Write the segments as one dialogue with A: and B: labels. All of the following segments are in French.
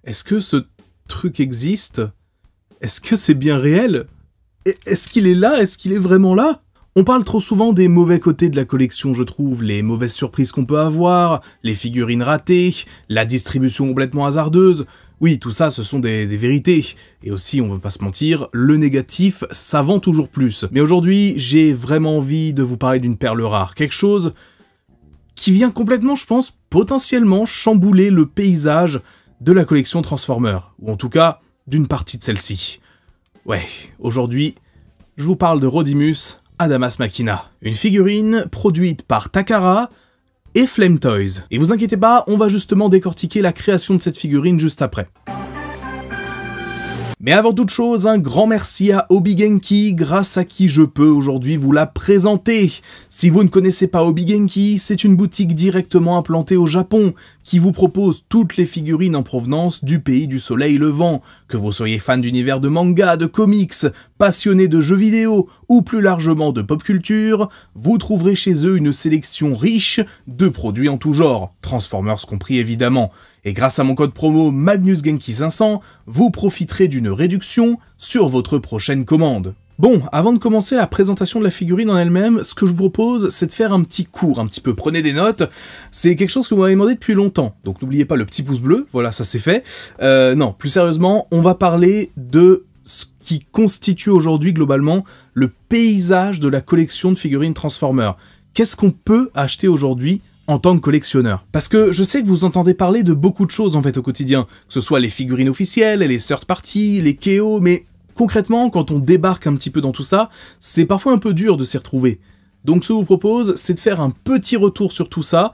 A: est-ce que ce truc existe? Est-ce que c'est bien réel? Est-ce qu'il est là? Est-ce qu'il est vraiment là? On parle trop souvent des mauvais côtés de la collection, je trouve, les mauvaises surprises qu'on peut avoir, les figurines ratées, la distribution complètement hasardeuse. Oui, tout ça, ce sont des vérités. Et aussi, on veut pas se mentir, le négatif, ça vend toujours plus. Mais aujourd'hui, j'ai vraiment envie de vous parler d'une perle rare, quelque chose qui vient complètement, je pense, potentiellement chambouler le paysage de la collection Transformers, ou en tout cas, d'une partie de celle-ci. Ouais, aujourd'hui, je vous parle de Rodimus Adamas Machina, une figurine produite par Takara et Flame Toys. Et vous inquiétez pas, on va justement décortiquer la création de cette figurine juste après. Mais avant toute chose, un grand merci à Hobby Genki, grâce à qui je peux aujourd'hui vous la présenter. Si vous ne connaissez pas Hobby Genki, c'est une boutique directement implantée au Japon, qui vous propose toutes les figurines en provenance du pays du soleil levant. Que vous soyez fan d'univers de manga, de comics, passionné de jeux vidéo, ou plus largement de pop culture, vous trouverez chez eux une sélection riche de produits en tout genre, Transformers compris évidemment. Et grâce à mon code promo MagnusGenki500, vous profiterez d'une réduction sur votre prochaine commande. Bon, avant de commencer la présentation de la figurine en elle-même, ce que je vous propose, c'est de faire un petit cours, un petit peu. Prenez des notes, c'est quelque chose que vous m'avez demandé depuis longtemps. Donc n'oubliez pas le petit pouce bleu, voilà, ça c'est fait. Non, plus sérieusement, on va parler de ce qui constitue aujourd'hui globalement le paysage de la collection de figurines Transformers. Qu'est-ce qu'on peut acheter aujourd'hui en tant que collectionneur? Parce que je sais que vous entendez parler de beaucoup de choses en fait au quotidien, que ce soit les figurines officielles, les third party, les KO, mais concrètement, quand on débarque un petit peu dans tout ça, c'est parfois un peu dur de s'y retrouver. Donc ce que je vous propose, c'est de faire un petit retour sur tout ça,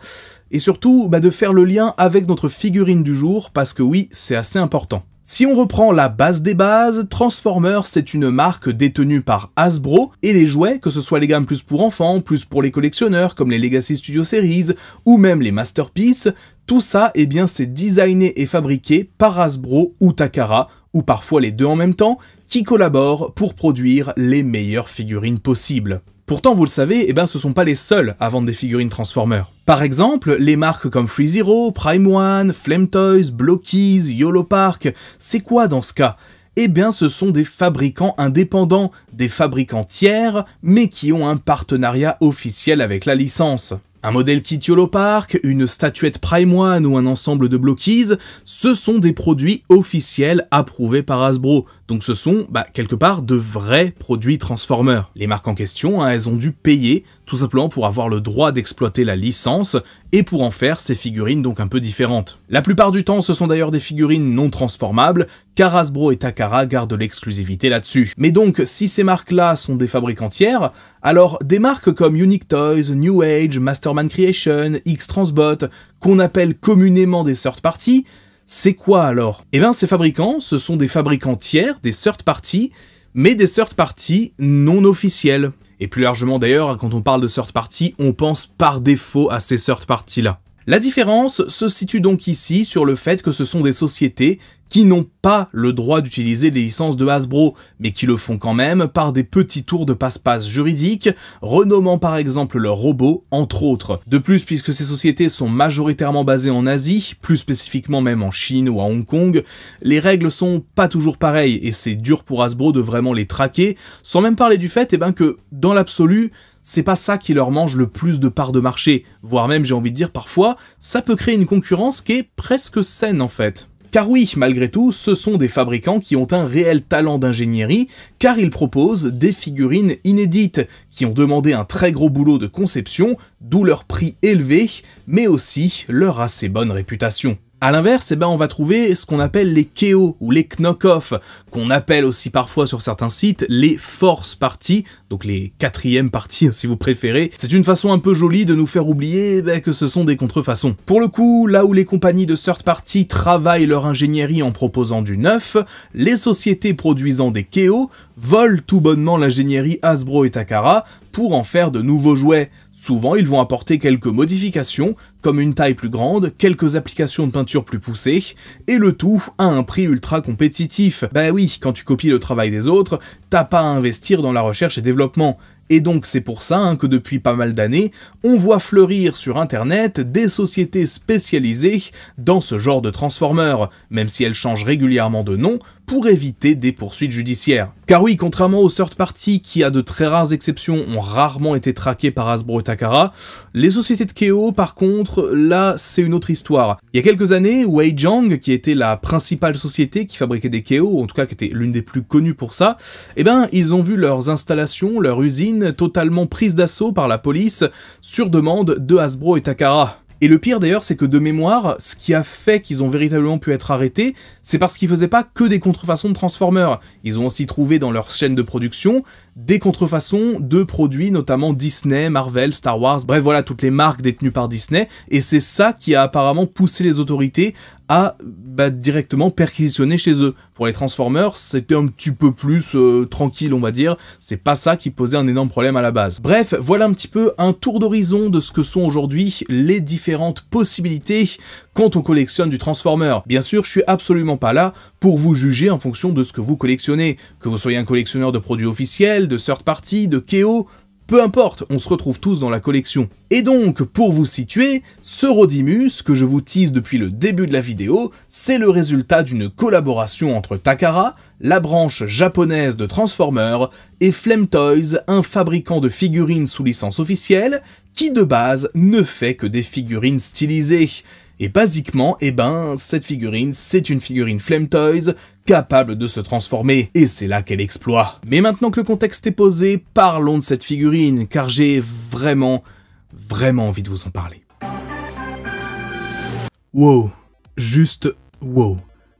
A: et surtout de faire le lien avec notre figurine du jour, parce que oui, c'est assez important. Si on reprend la base des bases, Transformers c'est une marque détenue par Hasbro, et les jouets, que ce soit les gammes plus pour enfants, plus pour les collectionneurs, comme les Legacy Studio Series, ou même les Masterpiece, tout ça, eh bien, c'est designé et fabriqué par Hasbro ou Takara, ou parfois les deux en même temps, qui collaborent pour produire les meilleures figurines possibles. Pourtant, vous le savez, ce sont pas les seuls à vendre des figurines Transformers. Par exemple, les marques comme FreeZero, Prime One, Flame Toys, Blockies, YOLO Park, c'est quoi dans ce cas? Eh bien, ce sont des fabricants indépendants, des fabricants tiers, mais qui ont un partenariat officiel avec la licence. Un modèle kit YOLO Park, une statuette Prime One ou un ensemble de Blockies, ce sont des produits officiels approuvés par Hasbro. Donc ce sont, quelque part, de vrais produits Transformers. Les marques en question, elles ont dû payer, tout simplement pour avoir le droit d'exploiter la licence, et pour en faire ces figurines donc un peu différentes. La plupart du temps, ce sont d'ailleurs des figurines non transformables, car Hasbro et Takara gardent l'exclusivité là-dessus. Mais donc, si ces marques-là sont des fabricants tiers, alors des marques comme Unique Toys, New Age, Masterman Creation, X-Transbot, qu'on appelle communément des third party, c'est quoi alors? Ces fabricants, ce sont des fabricants tiers, des third party, mais des third party non officiels. Et plus largement d'ailleurs, quand on parle de third party, on pense par défaut à ces third party là. La différence se situe donc ici sur le fait que ce sont des sociétés qui n'ont pas le droit d'utiliser les licences de Hasbro, mais qui le font quand même par des petits tours de passe-passe juridiques, renommant par exemple leurs robots, entre autres. De plus, puisque ces sociétés sont majoritairement basées en Asie, plus spécifiquement même en Chine ou à Hong Kong, les règles sont pas toujours pareilles, et c'est dur pour Hasbro de vraiment les traquer, sans même parler du fait que, dans l'absolu, c'est pas ça qui leur mange le plus de parts de marché, voire même, j'ai envie de dire parfois, ça peut créer une concurrence qui est presque saine en fait. Car oui, malgré tout, ce sont des fabricants qui ont un réel talent d'ingénierie, car ils proposent des figurines inédites, qui ont demandé un très gros boulot de conception, d'où leur prix élevé, mais aussi leur assez bonne réputation. A l'inverse, on va trouver ce qu'on appelle les KO ou les knock-off, qu'on appelle aussi parfois sur certains sites les force party, donc les quatrièmes parties si vous préférez. C'est une façon un peu jolie de nous faire oublier que ce sont des contrefaçons. Pour le coup, là où les compagnies de third party travaillent leur ingénierie en proposant du neuf, les sociétés produisant des KO volent tout bonnement l'ingénierie Hasbro et Takara pour en faire de nouveaux jouets. Souvent, ils vont apporter quelques modifications, comme une taille plus grande, quelques applications de peinture plus poussées, et le tout à un prix ultra compétitif. Oui, quand tu copies le travail des autres, t'as pas à investir dans la recherche et développement. Et donc c'est pour ça que depuis pas mal d'années, on voit fleurir sur internet des sociétés spécialisées dans ce genre de transformers, même si elles changent régulièrement de nom pour éviter des poursuites judiciaires. Car oui, contrairement aux third party qui, à de très rares exceptions, ont rarement été traqués par Hasbro et Takara, les sociétés de KO, par contre, là, c'est une autre histoire. Il y a quelques années, Weijiang, qui était la principale société qui fabriquait des KO, en tout cas qui était l'une des plus connues pour ça, eh ben, ils ont vu leurs installations, leurs usines, totalement prises d'assaut par la police, sur demande de Hasbro et Takara. Et le pire d'ailleurs, c'est que de mémoire, ce qui a fait qu'ils ont véritablement pu être arrêtés, c'est parce qu'ils faisaient pas que des contrefaçons de Transformers. Ils ont aussi trouvé dans leur chaîne de production des contrefaçons de produits, notamment Disney, Marvel, Star Wars, bref voilà, toutes les marques détenues par Disney, et c'est ça qui a apparemment poussé les autorités à directement perquisitionner chez eux. Pour les Transformers, c'était un petit peu plus tranquille, on va dire, c'est pas ça qui posait un énorme problème à la base. Bref, voilà un petit peu un tour d'horizon de ce que sont aujourd'hui les différentes possibilités quand on collectionne du Transformer. Bien sûr, je suis absolument pas là pour vous juger en fonction de ce que vous collectionnez, que vous soyez un collectionneur de produits officiels, de third party, de KO, peu importe, on se retrouve tous dans la collection. Et donc, pour vous situer, ce Rodimus, que je vous tease depuis le début de la vidéo, c'est le résultat d'une collaboration entre Takara, la branche japonaise de Transformers, et Flame Toys, un fabricant de figurines sous licence officielle, qui de base ne fait que des figurines stylisées. Et basiquement, cette figurine, c'est une figurine Flame Toys, capable de se transformer, et c'est là qu'elle exploite. Mais maintenant que le contexte est posé, parlons de cette figurine, car j'ai vraiment envie de vous en parler. Wow, juste wow.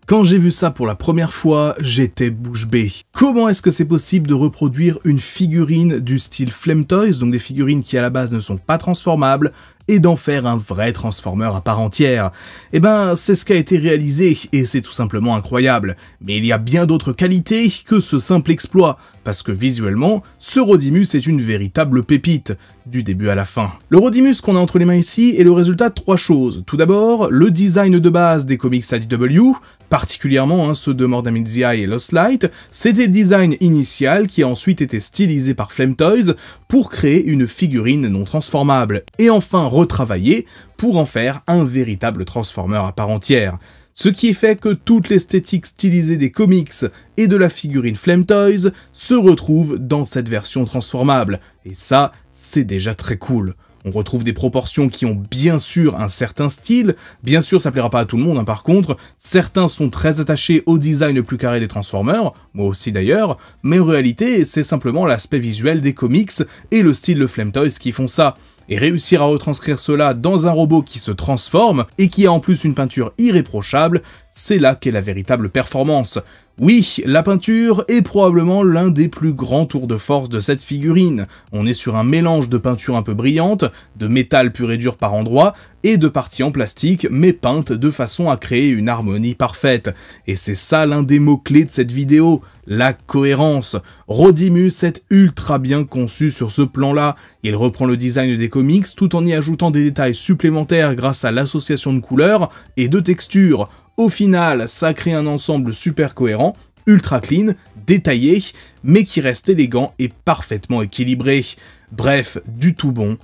A: Quand j'ai vu ça pour la première fois, j'étais bouche bée. Comment est-ce que c'est possible de reproduire une figurine du style Flame Toys, donc des figurines qui à la base ne sont pas transformables, et d'en faire un vrai Transformer à part entière? Eh ben, c'est ce qui a été réalisé, et c'est tout simplement incroyable. Mais il y a bien d'autres qualités que ce simple exploit, parce que visuellement, ce Rodimus est une véritable pépite, du début à la fin. Le Rodimus qu'on a entre les mains ici est le résultat de trois choses. Tout d'abord, le design de base des comics IDW, particulièrement ceux de More Than Meets the Eye et Lost Light, c'était le design initial qui a ensuite été stylisé par Flame Toys pour créer une figurine non transformable, et enfin retravaillé pour en faire un véritable Transformer à part entière. Ce qui est fait que toute l'esthétique stylisée des comics et de la figurine Flame Toys se retrouve dans cette version transformable, et ça, c'est déjà très cool. On retrouve des proportions qui ont bien sûr un certain style, bien sûr ça plaira pas à tout le monde par contre, certains sont très attachés au design plus carré des Transformers, moi aussi d'ailleurs, mais en réalité c'est simplement l'aspect visuel des comics et le style de Flame Toys qui font ça. Et réussir à retranscrire cela dans un robot qui se transforme et qui a en plus une peinture irréprochable, c'est là qu'est la véritable performance. Oui, la peinture est probablement l'un des plus grands tours de force de cette figurine. On est sur un mélange de peinture un peu brillante, de métal pur et dur par endroits, et de parties en plastique, mais peintes de façon à créer une harmonie parfaite. Et c'est ça l'un des mots-clés de cette vidéo, la cohérence. Rodimus est ultra bien conçu sur ce plan-là. Il reprend le design des comics tout en y ajoutant des détails supplémentaires grâce à l'association de couleurs et de textures. Au final, ça crée un ensemble super cohérent, ultra clean, détaillé, mais qui reste élégant et parfaitement équilibré. Bref, du tout bon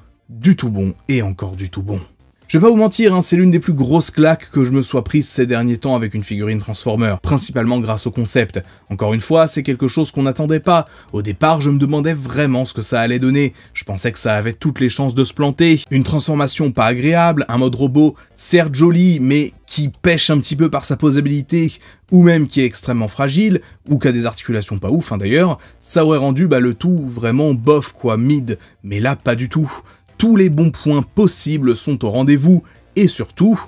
A: et encore du tout bon. Je vais pas vous mentir, c'est l'une des plus grosses claques que je me sois prise ces derniers temps avec une figurine Transformer, principalement grâce au concept. Encore une fois, c'est quelque chose qu'on n'attendait pas. Au départ, je me demandais vraiment ce que ça allait donner. Je pensais que ça avait toutes les chances de se planter. Une transformation pas agréable, un mode robot certes joli, mais qui pêche un petit peu par sa posabilité, ou même qui est extrêmement fragile, ou qui a des articulations pas ouf d'ailleurs, ça aurait rendu le tout vraiment bof quoi, mid. Mais là, pas du tout. Tous les bons points possibles sont au rendez-vous, et surtout,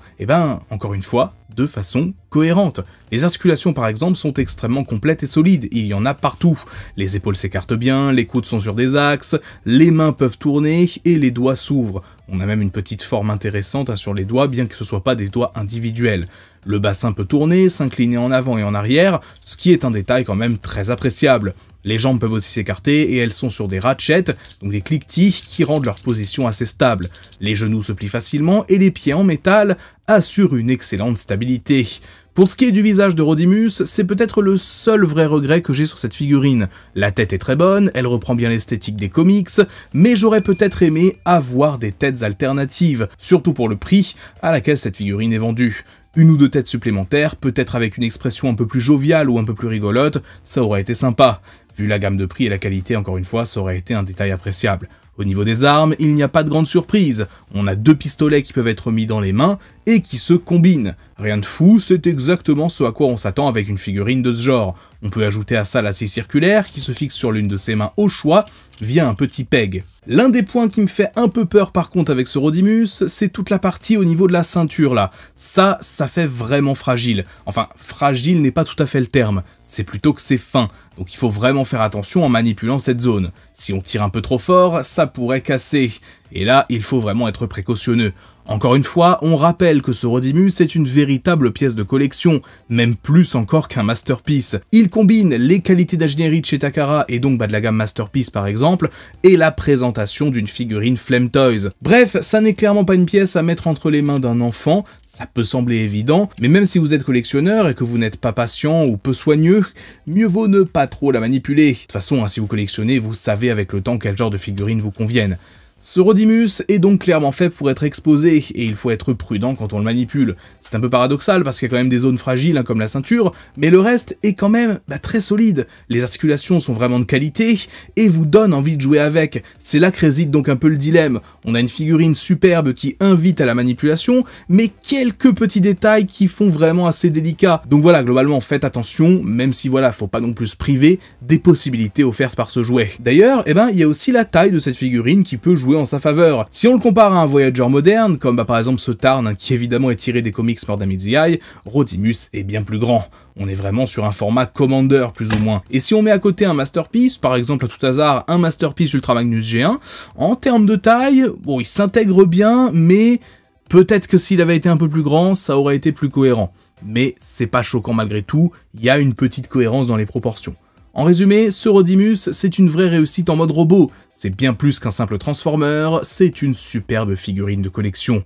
A: encore une fois, de façon cohérente. Les articulations par exemple sont extrêmement complètes et solides, il y en a partout. Les épaules s'écartent bien, les coudes sont sur des axes, les mains peuvent tourner et les doigts s'ouvrent. On a même une petite forme intéressante sur les doigts, bien que ce soit pas des doigts individuels. Le bassin peut tourner, s'incliner en avant et en arrière, ce qui est un détail quand même très appréciable. Les jambes peuvent aussi s'écarter et elles sont sur des ratchets, donc des cliquetis qui rendent leur position assez stable. Les genoux se plient facilement et les pieds en métal assurent une excellente stabilité. Pour ce qui est du visage de Rodimus, c'est peut-être le seul vrai regret que j'ai sur cette figurine. La tête est très bonne, elle reprend bien l'esthétique des comics, mais j'aurais peut-être aimé avoir des têtes alternatives, surtout pour le prix à laquelle cette figurine est vendue. Une ou deux têtes supplémentaires, peut-être avec une expression un peu plus joviale ou un peu plus rigolote, ça aurait été sympa. Vu la gamme de prix et la qualité, encore une fois, ça aurait été un détail appréciable. Au niveau des armes, il n'y a pas de grande surprise. On a 2 pistolets qui peuvent être mis dans les mains et qui se combinent. Rien de fou, c'est exactement ce à quoi on s'attend avec une figurine de ce genre. On peut ajouter à ça la scie circulaire qui se fixe sur l'une de ses mains au choix via un petit peg. L'un des points qui me fait un peu peur par contre avec ce Rodimus, c'est toute la partie au niveau de la ceinture là. Ça fait vraiment fragile. Enfin, fragile n'est pas tout à fait le terme, c'est plutôt que c'est fin. Donc il faut vraiment faire attention en manipulant cette zone. Si on tire un peu trop fort, ça pourrait casser. Et là, il faut vraiment être précautionneux. Encore une fois, on rappelle que ce Rodimus est une véritable pièce de collection, même plus encore qu'un masterpiece. Il combine les qualités d'ingénierie de chez Takara et donc de la gamme Masterpiece par exemple, et la présentation d'une figurine Flame Toys. Bref, ça n'est clairement pas une pièce à mettre entre les mains d'un enfant, ça peut sembler évident, mais même si vous êtes collectionneur et que vous n'êtes pas patient ou peu soigneux, mieux vaut ne pas trop la manipuler. De toute façon, si vous collectionnez, vous savez avec le temps quel genre de figurines vous conviennent. Ce Rodimus est donc clairement fait pour être exposé, et il faut être prudent quand on le manipule. C'est un peu paradoxal parce qu'il y a quand même des zones fragiles comme la ceinture, mais le reste est quand même très solide. Les articulations sont vraiment de qualité, et vous donnent envie de jouer avec. C'est là que réside donc un peu le dilemme. On a une figurine superbe qui invite à la manipulation, mais quelques petits détails qui font vraiment assez délicat. Donc voilà, globalement faites attention, même si voilà, faut pas non plus se priver des possibilités offertes par ce jouet. D'ailleurs, il y a aussi la taille de cette figurine qui peut jouer en sa faveur. Si on le compare à un Voyager moderne, comme par exemple ce Tarn qui évidemment est tiré des comics More Than Meets the Eye, Rodimus est bien plus grand. On est vraiment sur un format Commander plus ou moins. Et si on met à côté un Masterpiece, par exemple à tout hasard un Masterpiece Ultra Magnus G1, en termes de taille, bon il s'intègre bien, mais peut-être que s'il avait été un peu plus grand, ça aurait été plus cohérent. Mais c'est pas choquant malgré tout, il y a une petite cohérence dans les proportions. En résumé, ce Rodimus, c'est une vraie réussite en mode robot. C'est bien plus qu'un simple Transformer, c'est une superbe figurine de collection.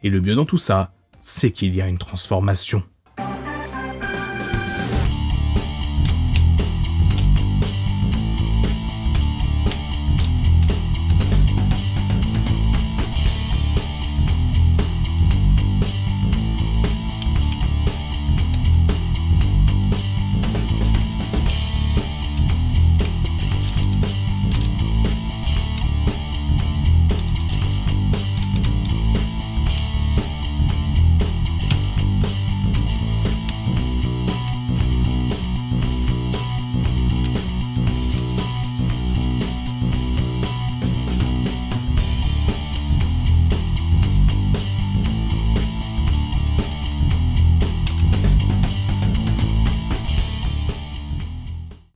A: Et le mieux dans tout ça, c'est qu'il y a une transformation.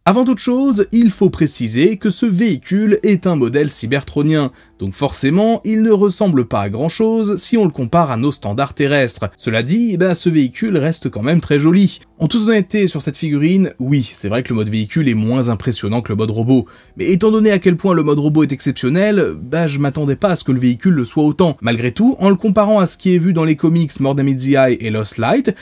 A: Avant toute chose, il faut préciser que ce véhicule est un modèle cybertronien, donc forcément, il ne ressemble pas à grand chose si on le compare à nos standards terrestres. Cela dit, ce véhicule reste quand même très joli. En toute honnêteté, sur cette figurine, oui, c'est vrai que le mode véhicule est moins impressionnant que le mode robot, mais étant donné à quel point le mode robot est exceptionnel, je m'attendais pas à ce que le véhicule le soit autant. Malgré tout, en le comparant à ce qui est vu dans les comics More Than Meets the Eye et Lost Light,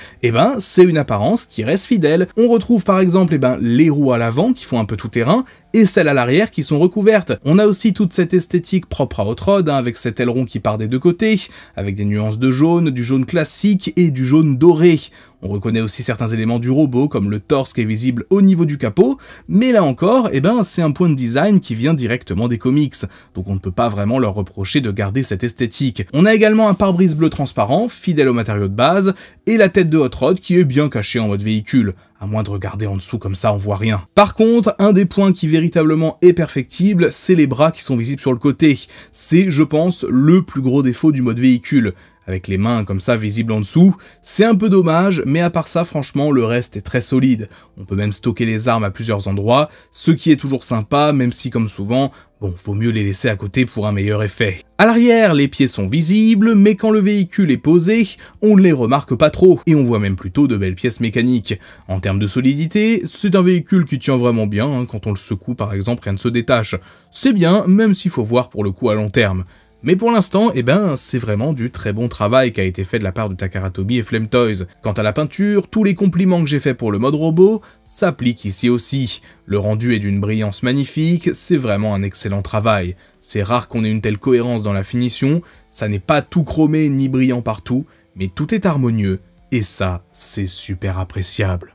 A: c'est une apparence qui reste fidèle. On retrouve par exemple les roues à l'avant qui font un peu tout terrain, et celles à l'arrière qui sont recouvertes. On a aussi toute cette esthétique propre à Hot Rod, avec cet aileron qui part des deux côtés, avec des nuances de jaune, du jaune classique et du jaune doré. On reconnaît aussi certains éléments du robot, comme le torse qui est visible au niveau du capot, mais là encore, c'est un point de design qui vient directement des comics, donc on ne peut pas vraiment leur reprocher de garder cette esthétique. On a également un pare-brise bleu transparent, fidèle au matériau de base, et la tête de Hot Rod qui est bien cachée en mode véhicule. À moins de regarder en dessous comme ça, on voit rien. Par contre, un des points qui véritablement est perfectible, c'est les bras qui sont visibles sur le côté. C'est, je pense, le plus gros défaut du mode véhicule. Avec les mains comme ça visibles en dessous, c'est un peu dommage, mais à part ça, franchement, le reste est très solide. On peut même stocker les armes à plusieurs endroits, ce qui est toujours sympa, même si, comme souvent, vaut mieux les laisser à côté pour un meilleur effet. À l'arrière, les pieds sont visibles, mais quand le véhicule est posé, on ne les remarque pas trop, et on voit même plutôt de belles pièces mécaniques. En termes de solidité, c'est un véhicule qui tient vraiment bien, quand on le secoue par exemple, rien ne se détache. C'est bien, même s'il faut voir pour le coup à long terme. Mais pour l'instant, eh ben, c'est vraiment du très bon travail qui a été fait de la part de Takara Tomy et Flame Toys. Quant à la peinture, tous les compliments que j'ai fait pour le mode robot s'appliquent ici aussi. Le rendu est d'une brillance magnifique, c'est vraiment un excellent travail. C'est rare qu'on ait une telle cohérence dans la finition, ça n'est pas tout chromé ni brillant partout, mais tout est harmonieux, et ça, c'est super appréciable.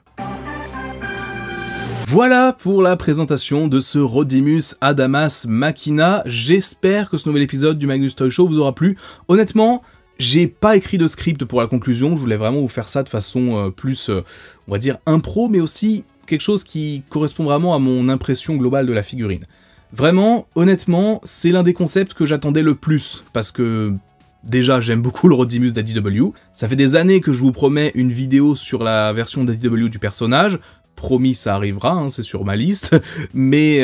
A: Voilà pour la présentation de ce Rodimus Adamas Machina. J'espère que ce nouvel épisode du Magnus Toy Show vous aura plu. Honnêtement, j'ai pas écrit de script pour la conclusion, je voulais vraiment vous faire ça de façon plus, on va dire, impro, mais aussi quelque chose qui correspond vraiment à mon impression globale de la figurine. Vraiment, honnêtement, c'est l'un des concepts que j'attendais le plus, parce que déjà, j'aime beaucoup le Rodimus d'IDW. Ça fait des années que je vous promets une vidéo sur la version d'IDW du personnage. Promis, ça arrivera, hein, c'est sur ma liste. Mais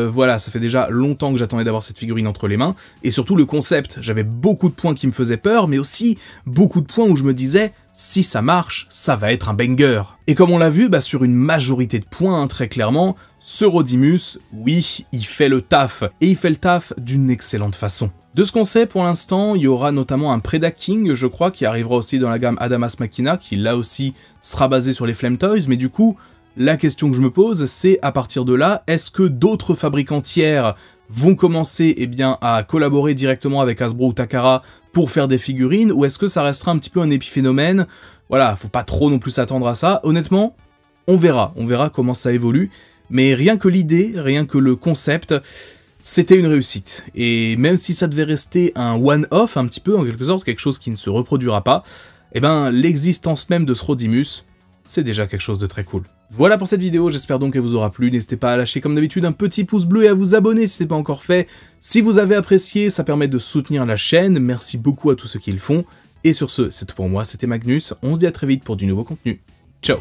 A: voilà, ça fait déjà longtemps que j'attendais d'avoir cette figurine entre les mains. Et surtout le concept, j'avais beaucoup de points qui me faisaient peur, mais aussi beaucoup de points où je me disais, si ça marche, ça va être un banger. Et comme on l'a vu, bah, sur une majorité de points, hein, très clairement, ce Rodimus, oui, il fait le taf. Et il fait le taf d'une excellente façon. De ce qu'on sait pour l'instant, il y aura notamment un Predaking, je crois, qui arrivera aussi dans la gamme Adamas Machina, qui là aussi sera basé sur les Flame Toys, mais du coup, la question que je me pose, c'est à partir de là, est-ce que d'autres fabricants tiers vont commencer à collaborer directement avec Hasbro ou Takara pour faire des figurines, ou est-ce que ça restera un petit peu un épiphénomène? Voilà, faut pas trop non plus s'attendre à ça. Honnêtement, on verra comment ça évolue, mais rien que l'idée, rien que le concept, c'était une réussite. Et même si ça devait rester un one-off, un petit peu, en quelque sorte, quelque chose qui ne se reproduira pas, eh ben, l'existence même de ce Rodimus, c'est déjà quelque chose de très cool. Voilà pour cette vidéo, j'espère donc qu'elle vous aura plu. N'hésitez pas à lâcher comme d'habitude un petit pouce bleu et à vous abonner si ce n'est pas encore fait. Si vous avez apprécié, ça permet de soutenir la chaîne. Merci beaucoup à tous ceux qui le font. Et sur ce, c'est tout pour moi, c'était Magnus. On se dit à très vite pour du nouveau contenu. Ciao!